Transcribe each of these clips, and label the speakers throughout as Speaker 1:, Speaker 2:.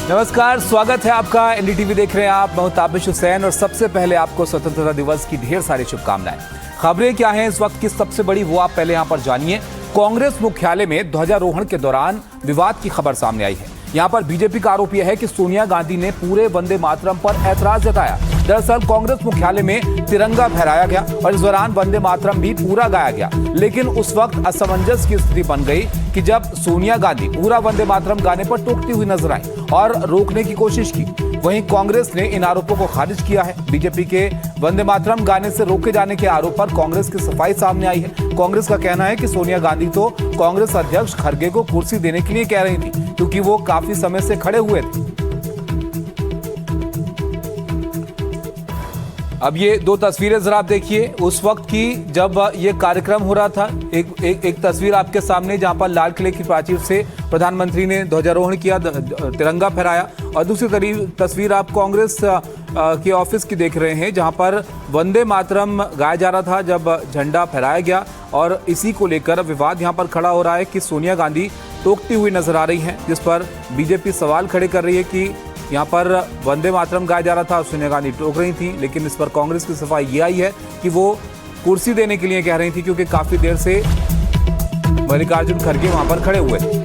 Speaker 1: नमस्कार, स्वागत है आपका। एनडीटीवी देख रहे हैं आप। मैं हूं ताबिश हुसैन और सबसे पहले आपको स्वतंत्रता दिवस की ढेर सारी शुभकामनाएं। खबरें क्या हैं इस वक्त की सबसे बड़ी, वो आप पहले यहां पर जानिए। कांग्रेस मुख्यालय में ध्वजारोहण के दौरान विवाद की खबर सामने आई है। यहां पर बीजेपी का आरोप यह है कि सोनिया गांधी ने पूरे वंदे मातरम पर ऐतराज जताया। दरअसल कांग्रेस मुख्यालय में तिरंगा फहराया गया और इस दौरान वंदे मातरम भी पूरा गाया गया, लेकिन उस वक्त असमंजस की स्थिति बन गई कि जब सोनिया गांधी पूरा वंदे मातरम गाने पर टोकती हुई नजर आई और रोकने की कोशिश की। वहीं कांग्रेस ने इन आरोपों को खारिज किया है। बीजेपी के वंदे मातरम गाने से रोके जाने के आरोप पर कांग्रेस की सफाई सामने आई है। कांग्रेस का कहना है कि सोनिया गांधी तो कांग्रेस अध्यक्ष खड़गे को कुर्सी देने के लिए कह रही थी, क्योंकि वो काफी समय से खड़े हुए थे। अब ये दो तस्वीरें जरा आप देखिए उस वक्त की जब ये कार्यक्रम हो रहा था। एक तस्वीर आपके सामने जहां पर लाल किले की प्राचीर से प्रधानमंत्री ने ध्वजारोहण किया, तिरंगा फहराया, और दूसरी तस्वीर आप कांग्रेस के ऑफिस की देख रहे हैं जहां पर वंदे मातरम गाया जा रहा था जब झंडा फहराया गया। और इसी को लेकर विवाद यहां पर खड़ा हो रहा है कि सोनिया गांधी टोकती हुई नजर आ रही हैं, जिस पर बीजेपी सवाल खड़े कर रही है कि यहाँ पर वंदे मातरम गाया जा रहा था और सोनिया गांधी टोक रही थी। लेकिन इस पर कांग्रेस की सफाई ये आई है कि वो कुर्सी देने के लिए कह रही थी, क्योंकि काफी देर से मल्लिकार्जुन खड़गे वहां पर खड़े हुए थे।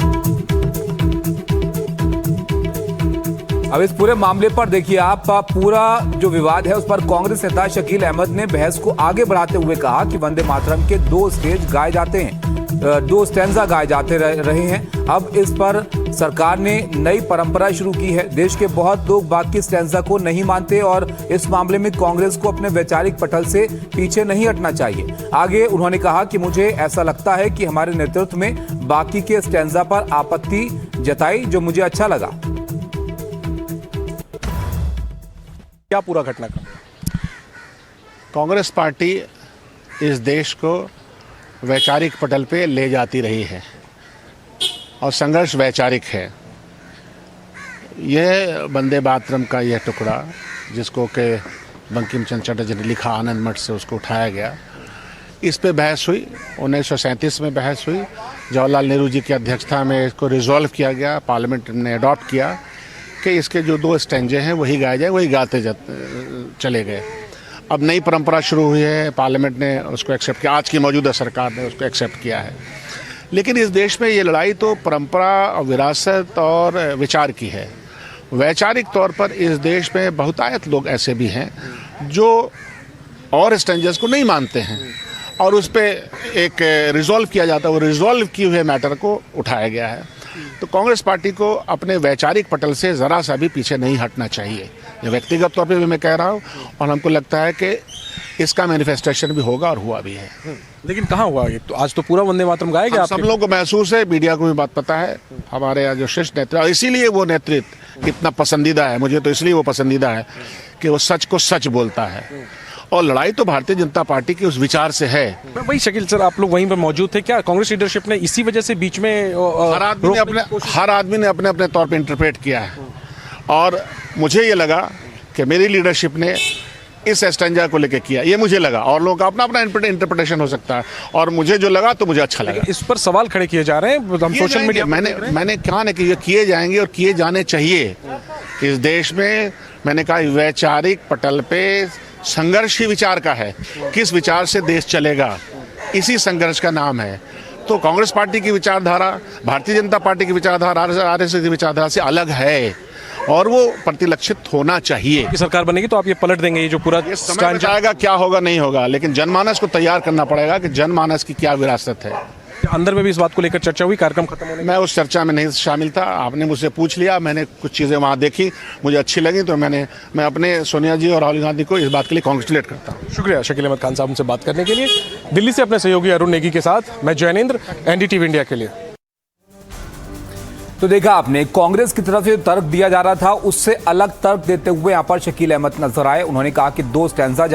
Speaker 1: अब इस पूरे मामले पर देखिए आप, पूरा जो विवाद है उस पर कांग्रेस नेता शकील अहमद ने बहस को आगे बढ़ाते हुए कहा कि वंदे मातरम के 2 स्टेज गाए जाते हैं, 2 स्टैंजा गाए जाते रहे हैं। अब इस पर सरकार ने नई परंपरा शुरू की है। देश के बहुत लोग बाकी स्टैंजा को नहीं मानते और इस मामले में कांग्रेस को अपने वैचारिक पटल से पीछे नहीं हटना चाहिए। आगे उन्होंने कहा कि मुझे ऐसा लगता है कि हमारे नेतृत्व में बाकी के स्टैंजा पर आपत्ति जताई, जो मुझे अच्छा लगा।
Speaker 2: क्या पूरा घटनाक्रम?
Speaker 3: कांग्रेस पार्टी इस देश को वैचारिक पटल पे ले जाती रही है और संघर्ष वैचारिक है। यह वंदे मातरम का यह टुकड़ा जिसको के बंकिम चंद्र चटर्जी ने लिखा आनंद मठ से, उसको उठाया गया। इस पे बहस हुई, 1937 में बहस हुई। जवाहरलाल नेहरू जी की अध्यक्षता में इसको रिजॉल्व किया गया, पार्लियामेंट ने अडॉप्ट किया कि इसके जो 2 स्टैंजे हैं वही गाए जाए, वही गाते चले गए। अब नई परंपरा शुरू हुई है, पार्लियामेंट ने उसको एक्सेप्ट किया, आज की मौजूदा सरकार ने उसको एक्सेप्ट किया है। लेकिन इस देश में ये लड़ाई तो परंपरा, विरासत और विचार की है। वैचारिक तौर पर इस देश में बहुतायत लोग ऐसे भी हैं जो और स्टैंजर्स को नहीं मानते हैं और उस पर एक रिजॉल्व किया जाता है। वो रिजॉल्व किए हुए मैटर को उठाया गया है। तो कांग्रेस पार्टी को अपने वैचारिक पटल से ज़रा सा भी पीछे नहीं हटना चाहिए। ये व्यक्तिगत तौर पे भी मैं कह रहा हूँ और हमको लगता है कि इसका मैनिफेस्टेशन भी होगा और हुआ भी है।
Speaker 2: लेकिन कहाँ हुआ ये? तो आज तो पूरा वंदे मातरम गाया गया।
Speaker 3: सब लोगों को महसूस है, मीडिया को भी बात पता है। हमारे यहाँ जो शीर्ष नेतृत्व, इसीलिए वो नेतृत्व इतना पसंदीदा है मुझे, तो इसलिए वो पसंदीदा है कि वो सच को सच बोलता है। और लड़ाई तो भारतीय जनता पार्टी के उस विचार से है।
Speaker 2: वही शकील सर, आप लोग वहीं पर मौजूद थे क्या? कांग्रेस लीडरशिप ने इसी वजह से बीच में
Speaker 3: हर आदमी ने अपने अपने तौर पे इंटरप्रेट किया है और मुझे ये लगा कि मेरी लीडरशिप ने इस स्टैंजा को लेके किया, ये मुझे लगा। और लोगों का अपना अपना इंटरप्रिटेशन हो सकता है और मुझे जो लगा तो मुझे अच्छा लगा।
Speaker 2: इस पर सवाल खड़े किए जा रहे हैं हम सोशल मीडिया।
Speaker 3: मैंने कहा ना कि ये किए जाएंगे और किए जाने चाहिए। इस देश में मैंने कहा वैचारिक पटल पे संघर्ष ही विचार का है। किस विचार से देश चलेगा, इसी संघर्ष का नाम है। तो कांग्रेस पार्टी की विचारधारा भारतीय जनता पार्टी की विचारधारा, आरएसएस की विचारधारा से अलग है और वो प्रतिलक्षित होना चाहिए।
Speaker 2: कि सरकार बनेगी तो आप ये पलट देंगे, ये जो पूरा
Speaker 3: समय जाएगा क्या होगा नहीं होगा, लेकिन जनमानस को तैयार करना पड़ेगा कि जनमानस की क्या विरासत है।
Speaker 2: अंदर में भी इस बात को लेकर चर्चा हुई, कार्यक्रम खत्म होने।
Speaker 3: मैं उस चर्चा में नहीं शामिल था, आपने मुझसे पूछ लिया, मैंने कुछ चीज़ें वहाँ देखी, मुझे अच्छी लगी, तो मैं अपने सोनिया जी और राहुल गांधी को इस बात के लिए कांग्रेचुलेट करता हूँ।
Speaker 2: शुक्रिया शकील अहमद खान साहब हमसे बात करने के लिए। दिल्ली से अपने सहयोगी अरुण नेगी के साथ मैं जैनेंद्र, एनडीटीवी इंडिया के लिए।
Speaker 1: तो देखा आपने, कांग्रेस की तरफ से तर्क दिया जा रहा था उससे अलग तर्क देते हुए यहाँ पर शकील अहमद नजर आए। उन्होंने कहा कि 2 स्टैंजा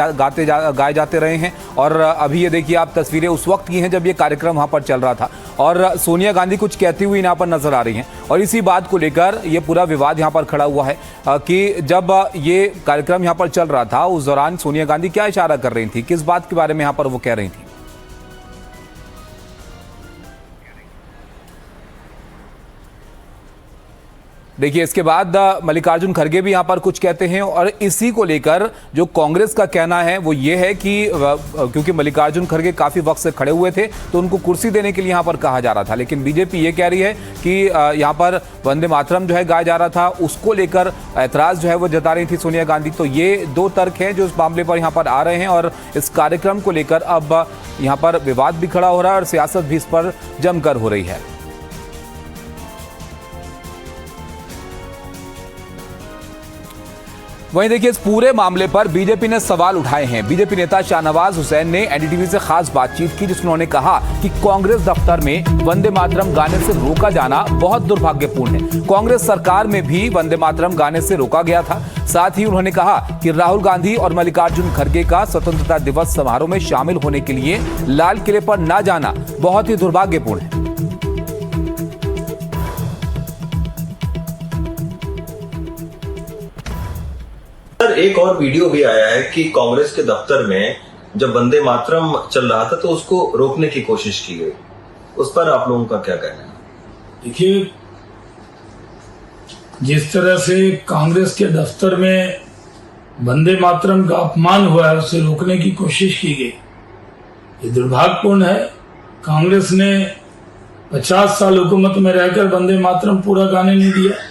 Speaker 1: गाए जाते रहे हैं और अभी ये देखिए आप तस्वीरें उस वक्त की हैं जब ये कार्यक्रम वहाँ पर चल रहा था और सोनिया गांधी कुछ कहती हुई यहाँ पर नजर आ रही हैं। और इसी बात को लेकर ये पूरा विवाद यहाँ पर खड़ा हुआ है कि जब ये कार्यक्रम यहाँ पर चल रहा था उस दौरान सोनिया गांधी क्या इशारा कर रही थी, किस बात के बारे में यहाँ पर वो कह रही थी। देखिए इसके बाद मल्लिकार्जुन खड़गे भी यहां पर कुछ कहते हैं और इसी को लेकर जो कांग्रेस का कहना है वो ये है कि क्योंकि मल्लिकार्जुन खड़गे काफी वक्त से खड़े हुए थे तो उनको कुर्सी देने के लिए यहां पर कहा जा रहा था, लेकिन बीजेपी ये कह रही है कि यहां पर वंदे मातरम जो है गाया जा रहा था, उसको लेकर ऐतराज जो है वो जता रही थी सोनिया गांधी। तो ये दो तर्क हैं जो इस मामले पर यहां पर आ रहे हैं और इस कार्यक्रम को लेकर अब यहां पर विवाद भी खड़ा हो रहा है और सियासत भी इस पर जमकर हो रही है। वहीं देखिए इस पूरे मामले पर बीजेपी ने सवाल उठाए हैं। बीजेपी नेता शाहनवाज हुसैन ने एनडीटीवी से खास बातचीत की जिसमें उन्होंने कहा कि कांग्रेस दफ्तर में वंदे मातरम गाने से रोका जाना बहुत दुर्भाग्यपूर्ण है। कांग्रेस सरकार में भी वंदे मातरम गाने से रोका गया था। साथ ही उन्होंने कहा कि राहुल गांधी और मल्लिकार्जुन खड़गे का स्वतंत्रता दिवस समारोह में शामिल होने के लिए लाल किले पर न जाना बहुत ही दुर्भाग्यपूर्ण है।
Speaker 4: सर, एक और वीडियो भी आया है कि कांग्रेस के दफ्तर में जब वंदे मातरम चल रहा था तो उसको रोकने की कोशिश की गई। उस पर आप लोगों का क्या कहना है?
Speaker 5: देखिए, जिस तरह से कांग्रेस के दफ्तर में वंदे मातरम का अपमान हुआ है, उसे रोकने की कोशिश की गई, ये दुर्भाग्यपूर्ण है। कांग्रेस ने 50 साल हुकूमत में रहकर वंदे मातरम पूरा गाने नहीं दिया।